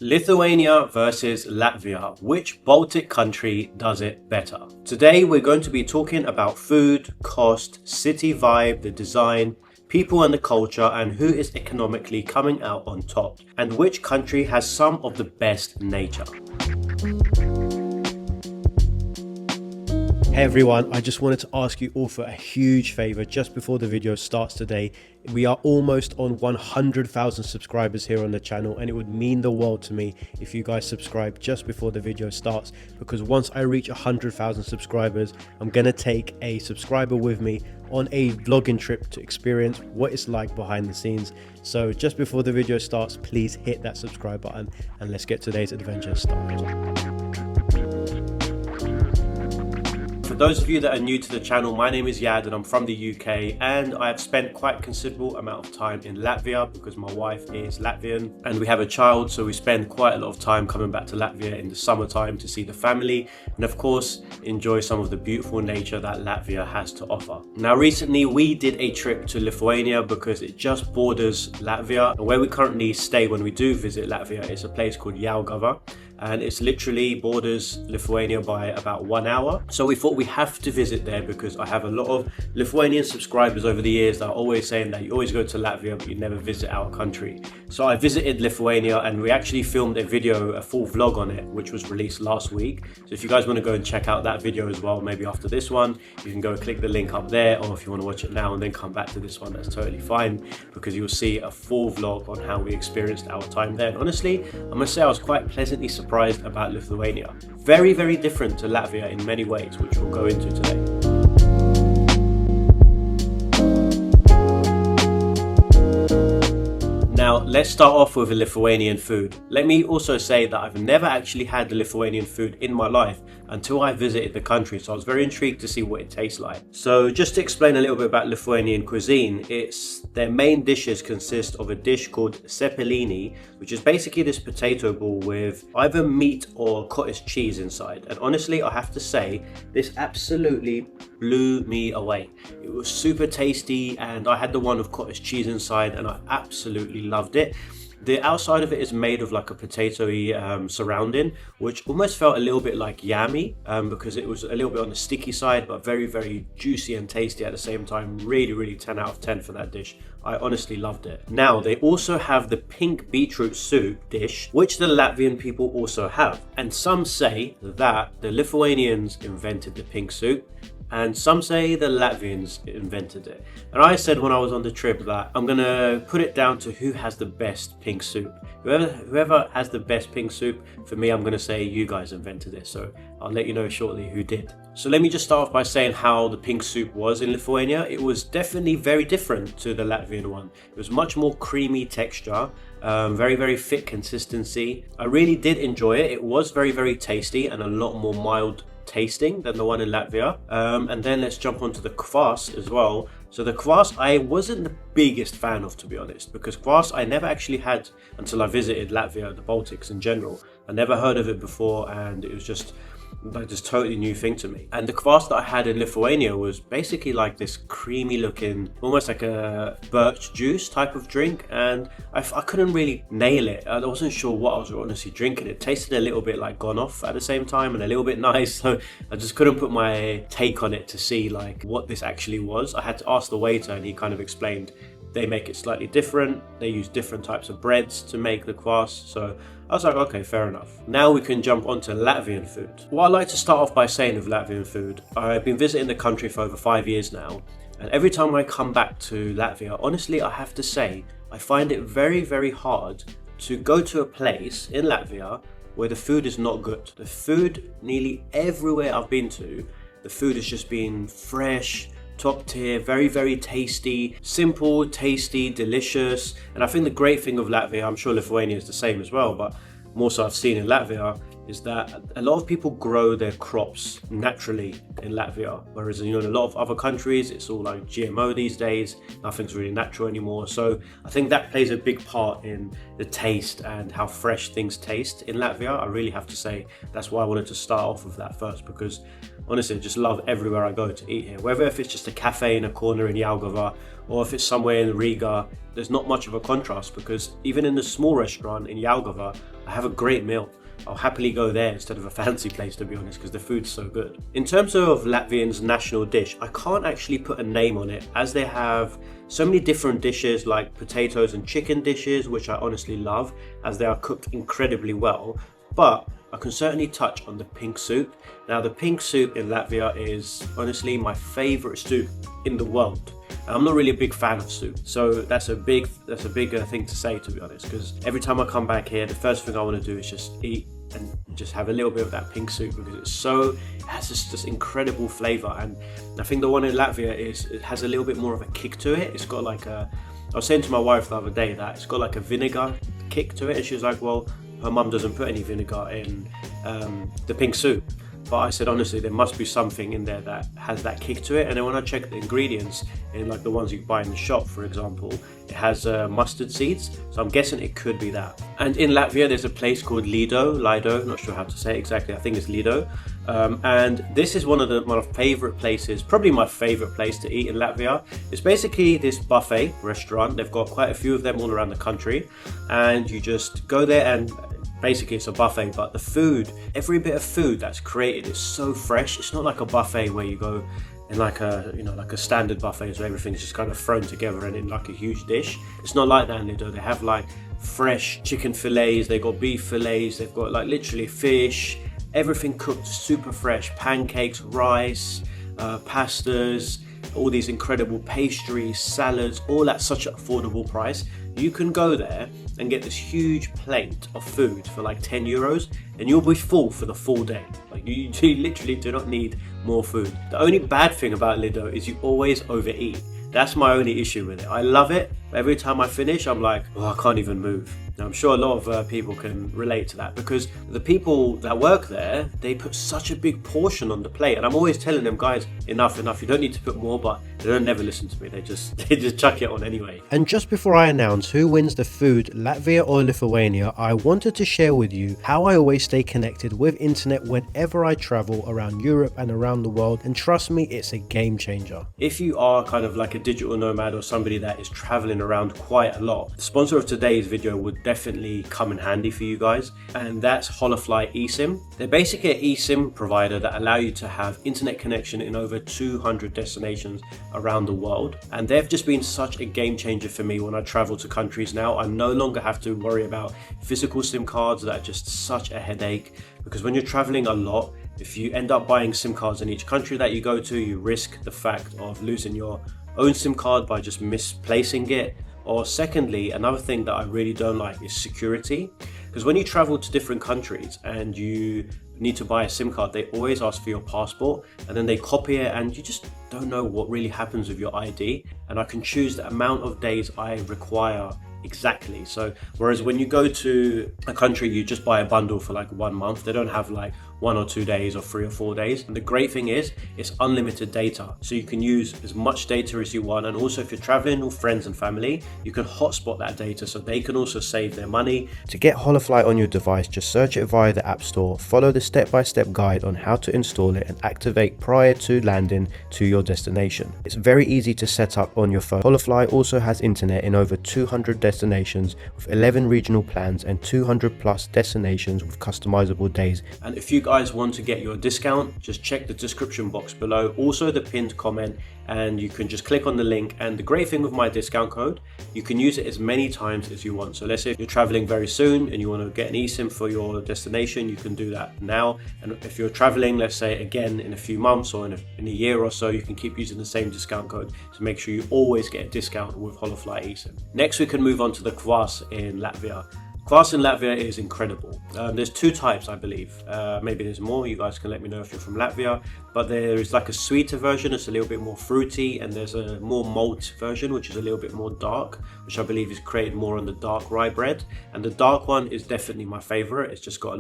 Lithuania versus Latvia. Which Baltic country does it better? Today we're going to be talking about food, cost, city vibe, the design, people and the culture, and who is economically coming out on top, and which country has some of the best nature. Hey everyone, I just wanted to ask you all for a huge favor just before the video starts today. We are almost on 100,000 subscribers here on the channel, and it would mean the world to me if you guys subscribe just before the video starts, because once I reach 100,000 subscribers, I'm gonna take a subscriber with me on a vlogging trip to experience what it's like behind the scenes. So just before the video starts, please hit that subscribe button and let's get today's adventure started. For those of you that are new to the channel, my name is Yad and I'm from the UK, and I have spent quite a considerable amount of time in Latvia because my wife is Latvian and we have a child, so we spend quite a lot of time coming back to Latvia in the summertime to see the family and of course enjoy some of the beautiful nature that Latvia has to offer. Now recently we did a trip to Lithuania because it just borders Latvia, and where we currently stay when we do visit Latvia is a place called Jelgava, and it's literally borders Lithuania by about 1 hour. So we thought we have to visit there because I have a lot of Lithuanian subscribers over the years that are always saying that you always go to Latvia but you never visit our country. So I visited Lithuania and we actually filmed a video, a full vlog on it, which was released last week. So if you guys want to go and check out that video as well, maybe after this one, you can go click the link up there, or if you want to watch it now and then come back to this one, that's totally fine, because you'll see a full vlog on how we experienced our time there. And honestly, I must say I was quite pleasantly surprised about Lithuania. Very, very different to Latvia in many ways, which we'll go into today. Now, let's start off with the Lithuanian food. Let me also say that I've never actually had the Lithuanian food in my life until I visited the country, so I was very intrigued to see what it tastes like. So just to explain a little bit about Lithuanian cuisine, their main dishes consist of a dish called cepelini, which is basically this potato ball with either meat or cottage cheese inside. And honestly, I have to say, this absolutely blew me away. It was super tasty, and I had the one with cottage cheese inside and I absolutely loved it. The outside of it is made of like a potatoey surrounding, which almost felt a little bit like yummy because it was a little bit on the sticky side, but very, very juicy and tasty at the same time. Really, really 10 out of 10 for that dish. I honestly loved it. Now, they also have the pink beetroot soup dish, which the Latvian people also have. And some say that the Lithuanians invented the pink soup, and some say the Latvians invented it. And I said when I was on the trip that I'm gonna put it down to who has the best pink soup. Whoever has the best pink soup, for me, I'm gonna say you guys invented it. So I'll let you know shortly who did. So let me just start off by saying how the pink soup was in Lithuania. It was definitely very different to the Latvian one. It was much more creamy texture, very, very thick consistency. I really did enjoy it. It was very, very tasty and a lot more mild tasting than the one in Latvia. And then let's jump onto the kvass as well. So the kvass I wasn't the biggest fan of, to be honest, because kvass I never actually had until I visited Latvia, the Baltics in general. I never heard of it before, and it was just like this totally new thing to me. And the kvass that I had in Lithuania was basically like this creamy looking, almost like a birch juice type of drink, and I couldn't really nail it. I wasn't sure what I was honestly drinking. It tasted a little bit like gone off at the same time and a little bit nice, so I just couldn't put my take on it to see like what this actually was. I had to ask the waiter and he kind of explained they make it slightly different. They use different types of breads to make the kvass, so I was like, okay, fair enough. Now we can jump onto Latvian food. What I like to start off by saying with Latvian food, I've been visiting the country for over 5 years now, and every time I come back to Latvia, honestly, I have to say, I find it very, very hard to go to a place in Latvia where the food is not good. The food, nearly everywhere I've been to, the food has just been fresh, top tier, very, very tasty, simple, tasty, delicious. And I think the great thing of Latvia, I'm sure Lithuania is the same as well, but more so I've seen in Latvia, is that a lot of people grow their crops naturally in Latvia, whereas in a lot of other countries it's all like GMO these days. Nothing's really natural anymore. So I think that plays a big part in the taste and how fresh things taste in Latvia. I really have to say that's why I wanted to start off with that first, because honestly I just love everywhere I go to eat here, whether if it's just a cafe in a corner in Jelgava or if it's somewhere in Riga. There's not much of a contrast, because even in the small restaurant in Jelgava I have a great meal. I'll happily go there instead of a fancy place, to be honest, because the food's so good. In terms of Latvians' national dish, I can't actually put a name on it, as they have so many different dishes like potatoes and chicken dishes, which I honestly love, as they are cooked incredibly well. But I can certainly touch on the pink soup. Now, the pink soup in Latvia is honestly my favorite soup in the world. I'm not really a big fan of soup, so that's a big thing to say, to be honest, because every time I come back here, the first thing I want to do is just eat and just have a little bit of that pink soup, because it has this incredible flavour. And I think the one in Latvia it has a little bit more of a kick to it. It's got like I was saying to my wife the other day that it's got like a vinegar kick to it, and she was like, well, her mum doesn't put any vinegar in the pink soup. But I said, honestly, there must be something in there that has that kick to it. And then when I checked the ingredients, in like the ones you buy in the shop, for example, it has mustard seeds. So I'm guessing it could be that. And in Latvia, there's a place called Lido, not sure how to say it exactly. I think it's Lido. And this is one of my favorite places, probably my favorite place to eat in Latvia. It's basically this buffet restaurant. They've got quite a few of them all around the country. And you just go there and basically it's a buffet, but the food, every bit of food that's created is so fresh. It's not like a buffet where you go in like a standard buffet where everything's just kind of thrown together and in like a huge dish. It's not like that in Lido. They have like fresh chicken fillets, they've got beef fillets, they've got like literally fish, everything cooked super fresh, pancakes, rice, pastas, all these incredible pastries, salads, all at such an affordable price. You can go there and get this huge plate of food for like 10 euros and you'll be full for the full day. Like you literally do not need more food. The only bad thing about Lido is you always overeat. That's my only issue with it. I love it, but every time I finish, I'm like, oh, I can't even move. Now, I'm sure a lot of people can relate to that, because the people that work there, they put such a big portion on the plate. And I'm always telling them, guys, enough, you don't need to put more, but they don't never listen to me. They just chuck it on anyway. And just before I announce who wins the food, Latvia or Lithuania, I wanted to share with you how I always stay connected with internet whenever I travel around Europe and around the world. And trust me, it's a game changer. If you are kind of like a digital nomad or somebody that is traveling around quite a lot, the sponsor of today's video would definitely come in handy for you guys, and that's Holofly eSIM. They're basically an eSIM provider that allow you to have internet connection in over 200 destinations around the world, and they've just been such a game changer for me when I travel to countries now. I no longer have to worry about physical SIM cards that are just such a headache, because when you're traveling a lot, if you end up buying SIM cards in each country that you go to, you risk the fact of losing your own SIM card by just misplacing it. Or secondly, another thing that I really don't like is security, because when you travel to different countries and you need to buy a SIM card, they always ask for your passport and then they copy it, and you just don't know what really happens with your ID. And I can choose the amount of days I require exactly. So whereas when you go to a country, you just buy a bundle for like 1 month, they don't have like 1 or 2 days or 3 or 4 days. And the great thing is it's unlimited data, so you can use as much data as you want. And also if you're traveling with friends and family, you can hotspot that data so they can also save their money. To get Holofly on your device, just search it via the App Store, follow the step-by-step guide on how to install it and activate prior to landing to your destination. It's very easy to set up on your phone. Holofly also has internet in over 200 destinations with 11 regional plans and 200 plus destinations with customizable days. And if you guys want to get your discount, just check the description box below, also the pinned comment, and you can just click on the link. And the great thing with my discount code, you can use it as many times as you want. So let's say if you're traveling very soon and you want to get an eSIM for your destination, you can do that now. And if you're traveling, let's say again in a few months or in a year or so, you can keep using the same discount code to make sure you always get a discount with Holofly eSIM. Next, we can move on to the kvass in Latvia. Kvass in Latvia is incredible. There's 2 types, I believe. Maybe there's more. You guys can let me know if you're from Latvia. But there is like a sweeter version. It's a little bit more fruity, and there's a more malt version, which is a little bit more dark, which I believe is created more on the dark rye bread. And the dark one is definitely my favorite. It's just got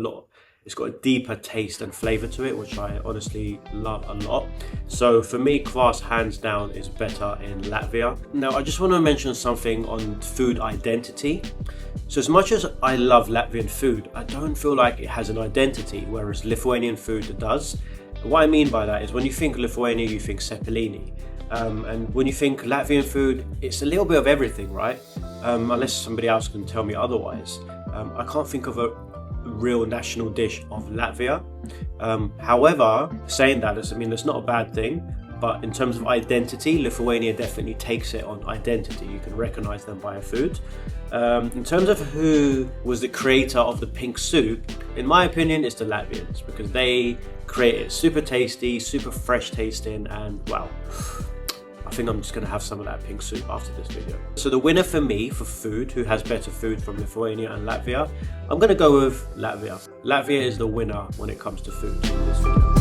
it's got a deeper taste and flavor to it, which I honestly love a lot. So for me, kvass hands down is better in Latvia. Now, I just want to mention something on food identity. So as much as I love Latvian food, I don't feel like it has an identity, whereas Lithuanian food does. What I mean by that is when you think Lithuania, you think cepelini. And when you think Latvian food, it's a little bit of everything, right? Unless somebody else can tell me otherwise. I can't think of real national dish of Latvia. However, saying that, that's not a bad thing. But in terms of identity, Lithuania definitely takes it on identity. You can recognize them by a food. In terms of who was the creator of the pink soup, in my opinion, it's the Latvians, because they create it super tasty, super fresh tasting, and wow. I think I'm just going to have some of that pink soup after this video. So the winner for me for food, who has better food from Lithuania and Latvia, I'm going to go with Latvia. Latvia is the winner when it comes to food in this video.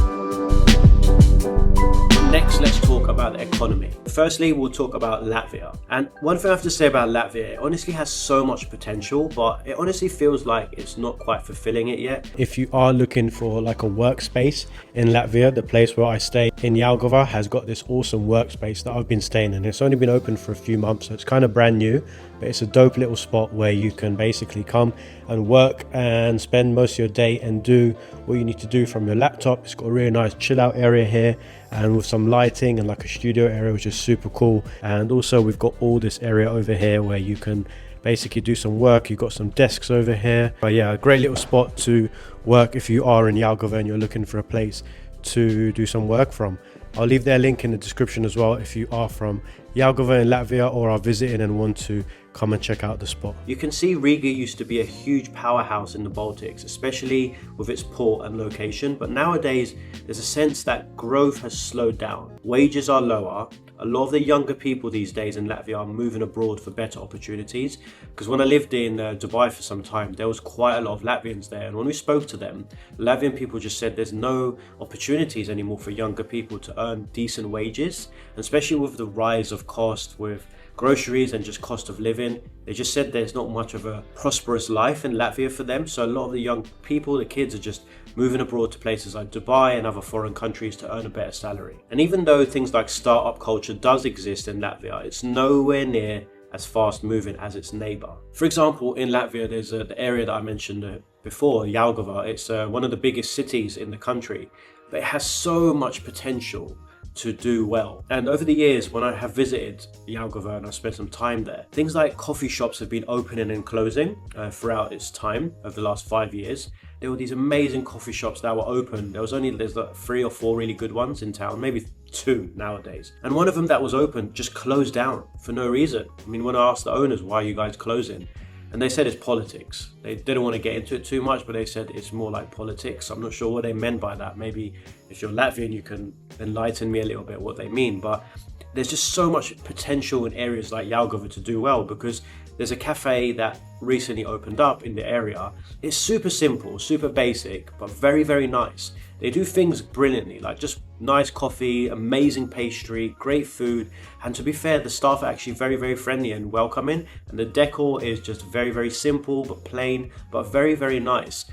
Next, let's talk about the economy. Firstly, we'll talk about Latvia. And one thing I have to say about Latvia, it honestly has so much potential, but it honestly feels like it's not quite fulfilling it yet. If you are looking for like a workspace in Latvia, the place where I stay in Jelgava has got this awesome workspace that I've been staying in. It's only been open for a few months, so it's kind of brand new, but it's a dope little spot where you can basically come and work and spend most of your day and do what you need to do from your laptop. It's got a really nice chill out area here, and with some lighting and like a studio area, which is super cool. And also we've got all this area over here where you can basically do some work. You've got some desks over here. But yeah, a great little spot to work if you are in Jelgava and you're looking for a place to do some work from. I'll leave their link in the description as well if you are from Jelgava in Latvia or are visiting and want to come and check out the spot. You can see Riga used to be a huge powerhouse in the Baltics, especially with its port and location, but nowadays there's a sense that growth has slowed down. Wages are lower. A lot of the younger people these days in Latvia are moving abroad for better opportunities, because when I lived in Dubai for some time, there was quite a lot of Latvians there, and when we spoke to them, Latvian people just said there's no opportunities anymore for younger people to earn decent wages, and especially with the rise of cost with groceries and just cost of living. They just said there's not much of a prosperous life in Latvia for them. So a lot of the young people, the kids, are just moving abroad to places like Dubai and other foreign countries to earn a better salary. And even though things like startup culture does exist in Latvia, it's nowhere near as fast moving as its neighbor. For example, in Latvia, there's the area that I mentioned before, Jelgava. It's one of the biggest cities in the country, but it has so much potential to do well. And over the years, when I have visited Jelgava and I spent some time there, things like coffee shops have been opening and closing throughout its time over the last 5 years. There were these amazing coffee shops that were open. There's like 3 or 4 really good ones in town, maybe 2 nowadays. And one of them that was open just closed down for no reason. I mean, when I asked the owners, why are you guys closing? And they said it's politics. They didn't want to get into it too much, but they said it's more like politics. I'm not sure what they meant by that. Maybe if you're Latvian, you can enlighten me a little bit what they mean. But there's just so much potential in areas like Jelgava to do well, because there's a cafe that recently opened up in the area. It's super simple, super basic, but very, very nice. They do things brilliantly, like just nice coffee, amazing pastry, great food. And to be fair, the staff are actually very, very friendly and welcoming. And the decor is just very, very simple, but plain, but very, very nice.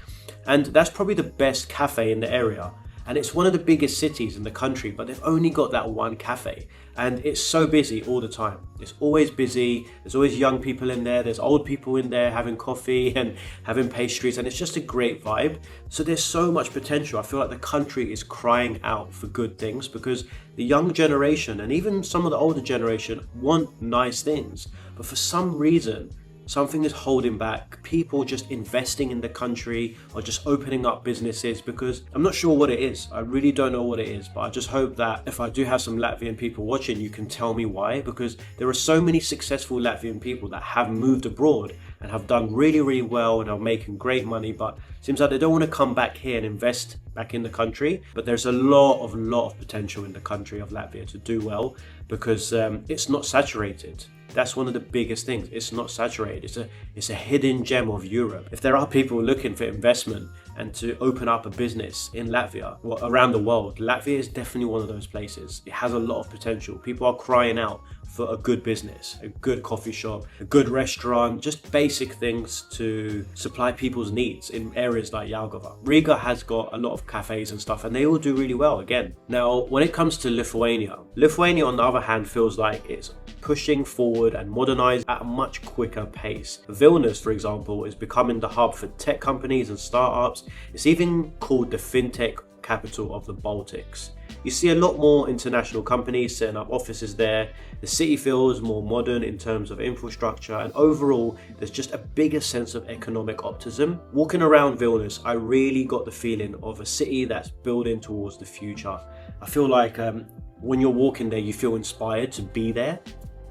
And that's probably the best cafe in the area. And it's one of the biggest cities in the country, but they've only got that one cafe. And it's so busy all the time. It's always busy. There's always young people in there. There's old people in there having coffee and having pastries. And it's just a great vibe. So there's so much potential. I feel like the country is crying out for good things, because the young generation and even some of the older generation want nice things. But for some reason, something is holding back people just investing in the country or just opening up businesses, because I'm not sure what it is. I really don't know what it is, but I just hope that if I do have some Latvian people watching, you can tell me why, because there are so many successful Latvian people that have moved abroad and have done really, really well and are making great money, but it seems like they don't want to come back here and invest back in the country. But there's a lot of potential in the country of Latvia to do well, because it's not saturated. That's one of the biggest things. It's not saturated. It's a hidden gem of Europe. If there are people looking for investment and to open up a business in Latvia or around the world, Latvia is definitely one of those places. It has a lot of potential. People are crying out for a good business, a good coffee shop, a good restaurant, just basic things to supply people's needs in areas like Jelgava. Riga has got a lot of cafes and stuff, and they all do really well again. Now, when it comes to Lithuania on the other hand feels like it's pushing forward and modernized at a much quicker pace. Vilnius, for example, is becoming the hub for tech companies and startups. It's even called the fintech capital of the Baltics. You see a lot more international companies setting up offices there. The city feels more modern in terms of infrastructure, and overall there's just a bigger sense of economic optimism. Walking around Vilnius, I really got the feeling of a city that's building towards the future. I feel like when you're walking there, you feel inspired to be there.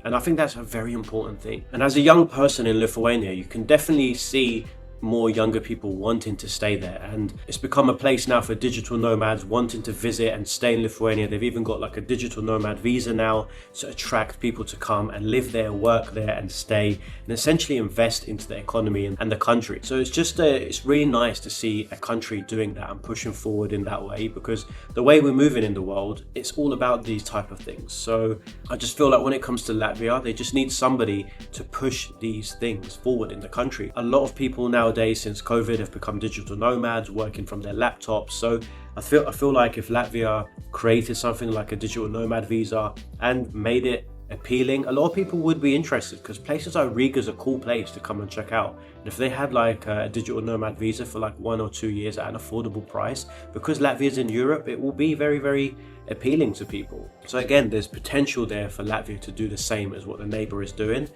And I think that's a very important thing. And as a young person in Lithuania, you can definitely see more younger people wanting to stay there, and it's become a place now for digital nomads wanting to visit and stay in Lithuania. They've even got like a digital nomad visa now to attract people to come and live there, work there and stay, and essentially invest into the economy and the country. So it's really nice to see a country doing that and pushing forward in that way, because the way we're moving in the world, it's all about these type of things. So I just feel like when it comes to Latvia, they just need somebody to push these things forward in the country. A lot of people nowadays since COVID have become digital nomads, working from their laptops. So I feel like if Latvia created something like a digital nomad visa and made it appealing, a lot of people would be interested, because places like Riga is a cool place to come and check out. And if they had like a digital nomad visa for like 1 or 2 years at an affordable price, because Latvia's in Europe, it will be very, very appealing to people. So again, there's potential there for Latvia to do the same as what the neighbor is doing.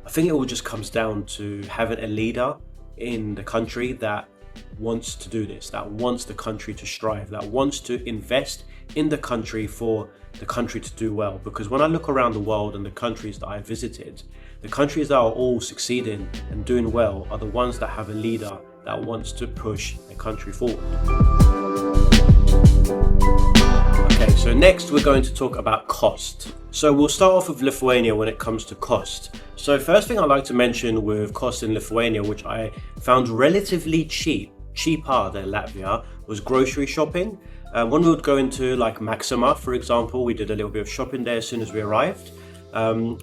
I think it all just comes down to having a leader in the country that wants to do this, that wants the country to strive, that wants to invest in the country for the country to do well. Because when I look around the world and the countries that I visited, the countries that are all succeeding and doing well are the ones that have a leader that wants to push a country forward. Okay, so next we're going to talk about cost. So we'll start off with Lithuania when it comes to cost. So first thing I'd like to mention with cost in Lithuania, which I found relatively cheaper than Latvia, was grocery shopping. When we would go into like Maxima, for example, we did a little bit of shopping there as soon as we arrived.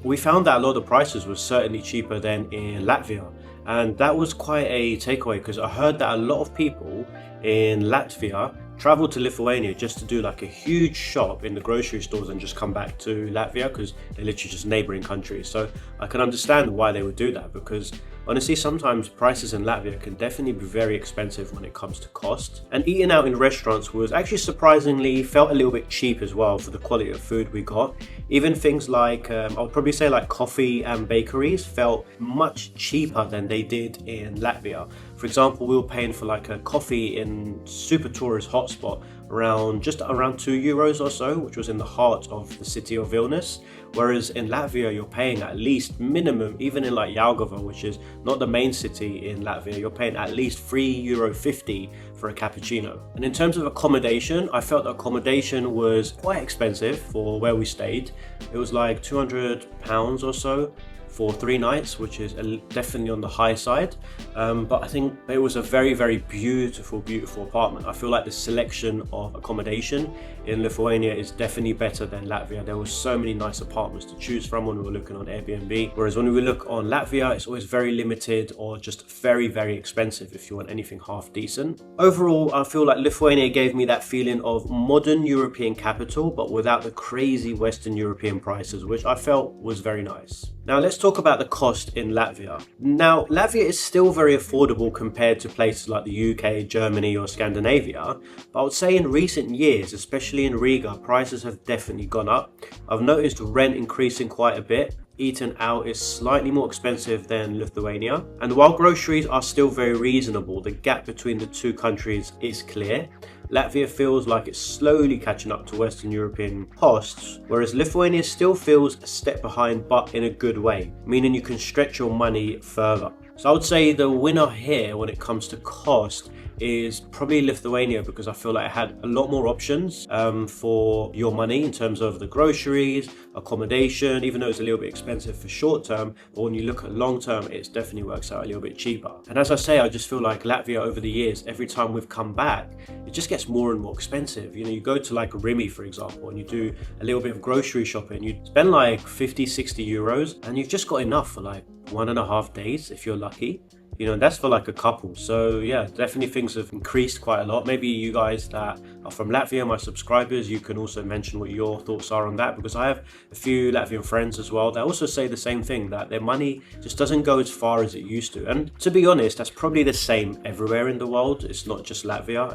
We found that a lot of the prices were certainly cheaper than in Latvia. And that was quite a takeaway, because I heard that a lot of people in Latvia travel to Lithuania just to do like a huge shop in the grocery stores and just come back to Latvia, because they're literally just neighboring countries. So I can understand why they would do that, because honestly, sometimes prices in Latvia can definitely be very expensive when it comes to cost. And eating out in restaurants was actually surprisingly felt a little bit cheap as well for the quality of food we got. Even things like, I'll probably say like coffee and bakeries felt much cheaper than they did in Latvia. For example, we were paying for like a coffee in super tourist hotspot around 2 euros or so, which was in the heart of the city of Vilnius. Whereas in Latvia, you're paying at least minimum, even in like Jelgava, which is not the main city in Latvia, you're paying at least €3.50 for a cappuccino. And in terms of accommodation, I felt accommodation was quite expensive for where we stayed. It was like £200 or so for 3 nights, which is definitely on the high side. But I think it was a very, very beautiful apartment. I feel like the selection of accommodation in Lithuania is definitely better than Latvia. There were so many nice apartments to choose from when we were looking on Airbnb. Whereas when we look on Latvia, it's always very limited or just very, very expensive if you want anything half decent. Overall, I feel like Lithuania gave me that feeling of modern European capital, but without the crazy Western European prices, which I felt was very nice. Now let's talk about the cost in Latvia. Now, Latvia is still very affordable compared to places like the UK, Germany or Scandinavia, but I would say in recent years, especially in Riga, prices have definitely gone up. I've noticed rent increasing quite a bit. Eating out is slightly more expensive than Lithuania. And while groceries are still very reasonable, the gap between the two countries is clear. Latvia feels like it's slowly catching up to Western European costs, whereas Lithuania still feels a step behind, but in a good way, meaning you can stretch your money further. So I would say the winner here when it comes to cost is probably Lithuania, because I feel like it had a lot more options for your money in terms of the groceries, accommodation, even though it's a little bit expensive for short term, but when you look at long term, it definitely works out a little bit cheaper. And as I say, I just feel like Latvia over the years, every time we've come back, it just gets more and more expensive. You know, you go to like Rimi, for example, and you do a little bit of grocery shopping, you spend like 50-60 euros and you've just got enough for like 1.5 days if you're lucky. You know, that's for like a couple. So yeah, definitely things have increased quite a lot. Maybe you guys that are from Latvia, my subscribers, you can also mention what your thoughts are on that, because I have a few Latvian friends as well that also say the same thing, that their money just doesn't go as far as it used to. And to be honest, that's probably the same everywhere in the world. It's not just Latvia.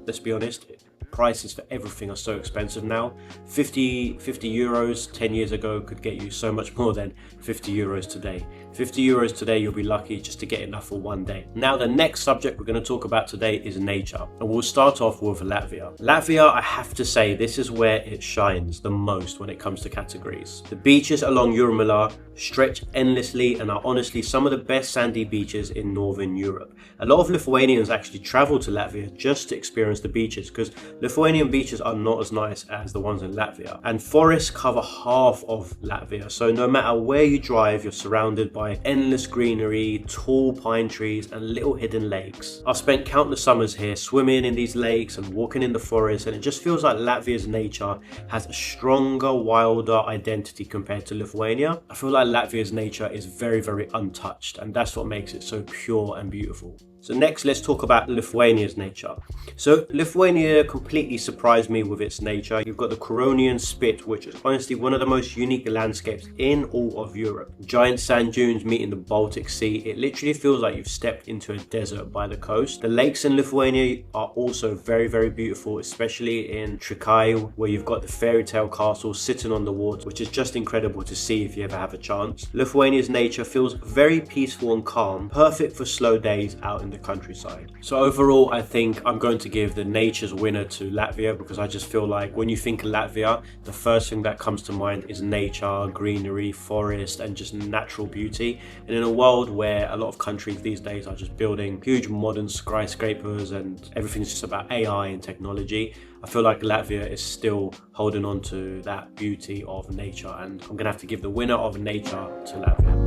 Let's be honest, prices for everything are so expensive now. 50 euros 10 years ago could get you so much more than 50 euros today. 50 euros today, you'll be lucky just to get enough for one day. Now, the next subject we're going to talk about today is nature. And we'll start off with Latvia. Latvia, I have to say, this is where it shines the most when it comes to categories. The beaches along Jurmala stretch endlessly and are honestly some of the best sandy beaches in Northern Europe. A lot of Lithuanians actually travel to Latvia just to experience the beaches, because Lithuanian beaches are not as nice as the ones in Latvia. And forests cover half of Latvia, so no matter where you drive, you're surrounded by endless greenery, tall pine trees and little hidden lakes. I've spent countless summers here swimming in these lakes and walking in the forest, and it just feels like Latvia's nature has a stronger, wilder identity compared to Lithuania. I feel like Latvia's nature is very, very untouched, and that's what makes it so pure and beautiful. So next, let's talk about Lithuania's nature. So Lithuania completely surprised me with its nature. You've got the Curonian Spit, which is honestly one of the most unique landscapes in all of Europe. Giant sand dunes meeting the Baltic Sea. It literally feels like you've stepped into a desert by the coast. The lakes in Lithuania are also very, very beautiful, especially in Trikai, where you've got the fairy tale castle sitting on the water, which is just incredible to see if you ever have a chance. Lithuania's nature feels very peaceful and calm, perfect for slow days out in the countryside. So overall, I think I'm going to give the nature's winner to Latvia, because I just feel like when you think of Latvia, the first thing that comes to mind is nature, greenery, forest and just natural beauty. And in a world where a lot of countries these days are just building huge modern skyscrapers and everything's just about AI and technology, I feel like Latvia is still holding on to that beauty of nature, and I'm gonna have to give the winner of nature to Latvia.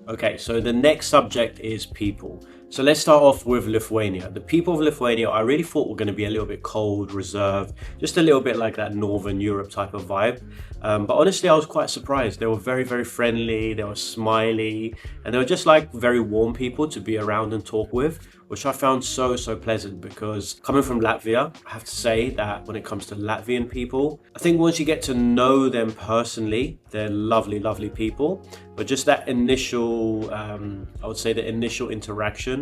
Okay, so the next subject is people. So let's start off with Lithuania. The people of Lithuania, I really thought were going to be a little bit cold, reserved, just a little bit like that Northern Europe type of vibe. But honestly, I was quite surprised. They were very, very friendly, they were smiley, and they were just like very warm people to be around and talk with, which I found so pleasant, because coming from Latvia, I have to say that when it comes to Latvian people, I think once you get to know them personally, they're lovely, lovely people. But just that initial, I would say the initial interaction,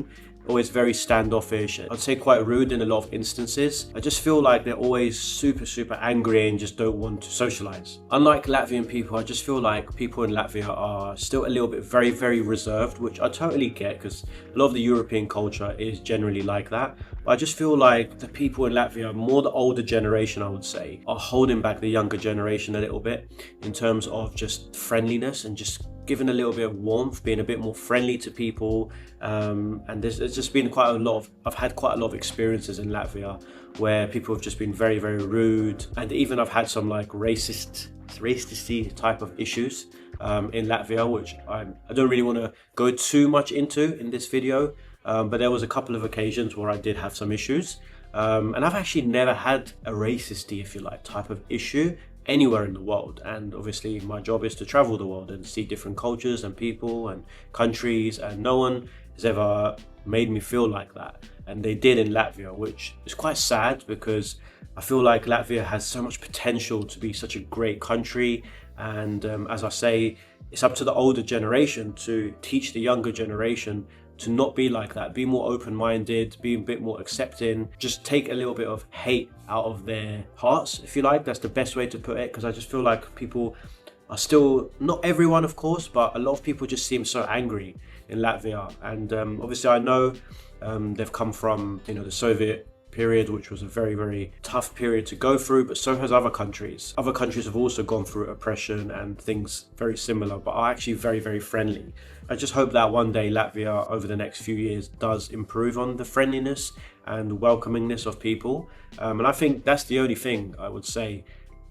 always very standoffish. I'd say quite rude in a lot of instances. I just feel like they're always super angry and just don't want to socialize. Unlike Latvian people, I just feel like people in Latvia are still a little bit very reserved, which I totally get, because a lot of the European culture is generally like that. But I just feel like the people in Latvia, more the older generation I would say, are holding back the younger generation a little bit in terms of just friendliness and just giving a little bit of warmth, being a bit more friendly to people. And there's just been I've had quite a lot of experiences in Latvia where people have just been very rude. And even I've had some like racist type of issues in Latvia, which I don't really want to go too much into in this video. But there was a couple of occasions where I did have some issues. And I've actually never had a racist, if you like, type of issue anywhere in the world. And obviously my job is to travel the world and see different cultures and people and countries, and no one has ever made me feel like that. And they did in Latvia, which is quite sad, because I feel like Latvia has so much potential to be such a great country. And as I say, it's up to the older generation to teach the younger generation to not be like that, be more open-minded, be a bit more accepting, just take a little bit of hate out of their hearts, if you like. That's the best way to put it, because I just feel like people are still, not everyone of course, but a lot of people just seem so angry in Latvia. And obviously I know they've come from, the Soviet period, which was a very tough period to go through, but so has other countries. Other countries have also gone through oppression and things very similar, but are actually very friendly. I just hope that one day Latvia over the next few years does improve on the friendliness and welcomingness of people. And I think that's the only thing I would say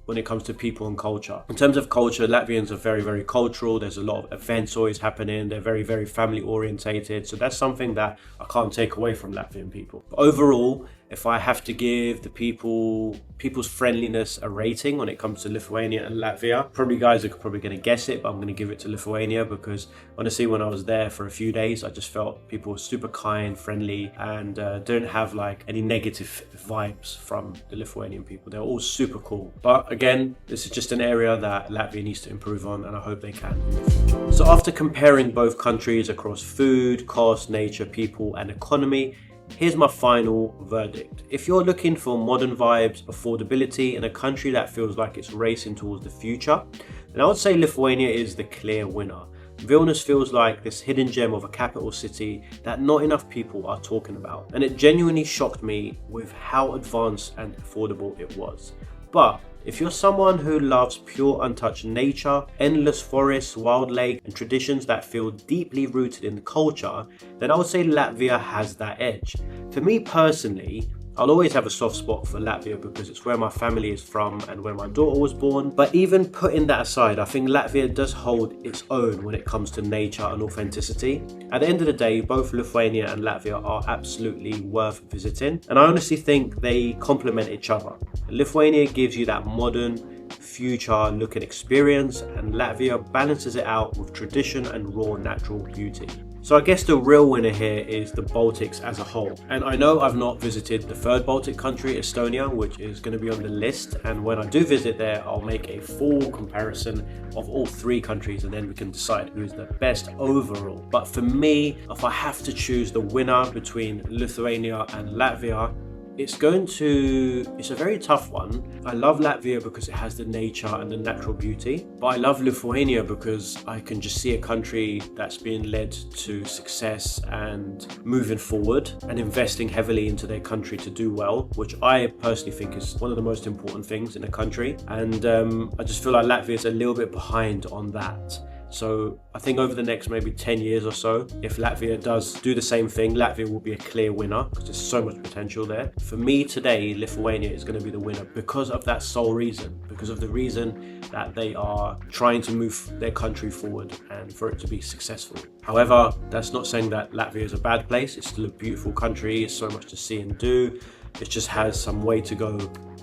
when it comes to people and culture. In terms of culture, Latvians are very cultural. There's a lot of events always happening. They're very family orientated. So that's something that I can't take away from Latvian people. But overall, if I have to give the people's friendliness a rating when it comes to Lithuania and Latvia, probably guys are probably going to guess it, but I'm going to give it to Lithuania because honestly, when I was there for a few days, I just felt people were super kind, friendly, and didn't have like any negative vibes from the Lithuanian people. They're all super cool. But again, this is just an area that Latvia needs to improve on, and I hope they can in the future. So after comparing both countries across food, cost, nature, people, and economy, here's my final verdict. If you're looking for modern vibes, affordability, and a country that feels like it's racing towards the future, then I would say Lithuania is the clear winner. Vilnius feels like this hidden gem of a capital city that not enough people are talking about. And it genuinely shocked me with how advanced and affordable it was. But if you're someone who loves pure untouched nature, endless forests, wild lake, and traditions that feel deeply rooted in the culture, then I would say Latvia has that edge. For me personally, I'll always have a soft spot for Latvia because it's where my family is from and where my daughter was born. But even putting that aside, I think Latvia does hold its own when it comes to nature and authenticity. At the end of the day, both Lithuania and Latvia are absolutely worth visiting. And I honestly think they complement each other. Lithuania gives you that modern, future-looking experience, and Latvia balances it out with tradition and raw natural beauty. So I guess the real winner here is the Baltics as a whole. And I know I've not visited the third Baltic country, Estonia, which is going to be on the list. And when I do visit there, I'll make a full comparison of all three countries and then we can decide who's the best overall. But for me, if I have to choose the winner between Lithuania and Latvia, it's a very tough one. I love Latvia because it has the nature and the natural beauty, but I love Lithuania because I can just see a country that's being led to success and moving forward and investing heavily into their country to do well, which I personally think is one of the most important things in a country. And I just feel like Latvia is a little bit behind on that. So I think over the next maybe 10 years or so, if Latvia does do the same thing, Latvia will be a clear winner because there's so much potential there. For me today, Lithuania is going to be the winner because of that sole reason, because of the reason that they are trying to move their country forward and for it to be successful. However, that's not saying that Latvia is a bad place. It's still a beautiful country. It's so much to see and do. It just has some way to go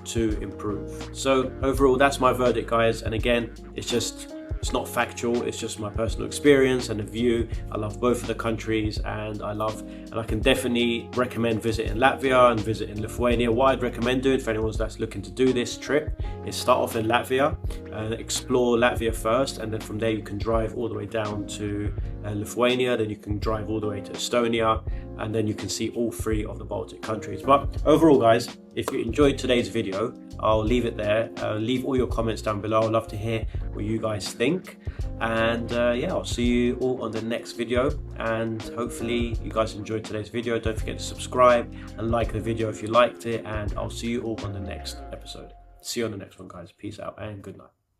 to improve. So overall, that's my verdict, guys. And again, it's not factual, it's just my personal experience and a view. I love both of the countries and I can definitely recommend visiting Latvia and visiting Lithuania. What I'd recommend doing for anyone that's looking to do this trip is start off in Latvia and explore Latvia first, and then from there you can drive all the way down to Lithuania, then you can drive all the way to Estonia, and then you can see all three of the Baltic countries. But overall, guys, if you enjoyed today's video, I'll leave it there. Leave all your comments down below. I'd love to hear what you guys think. And yeah, I'll see you all on the next video. And hopefully you guys enjoyed today's video. Don't forget to subscribe and like the video if you liked it. And I'll see you all on the next episode. See you on the next one, guys. Peace out and good night.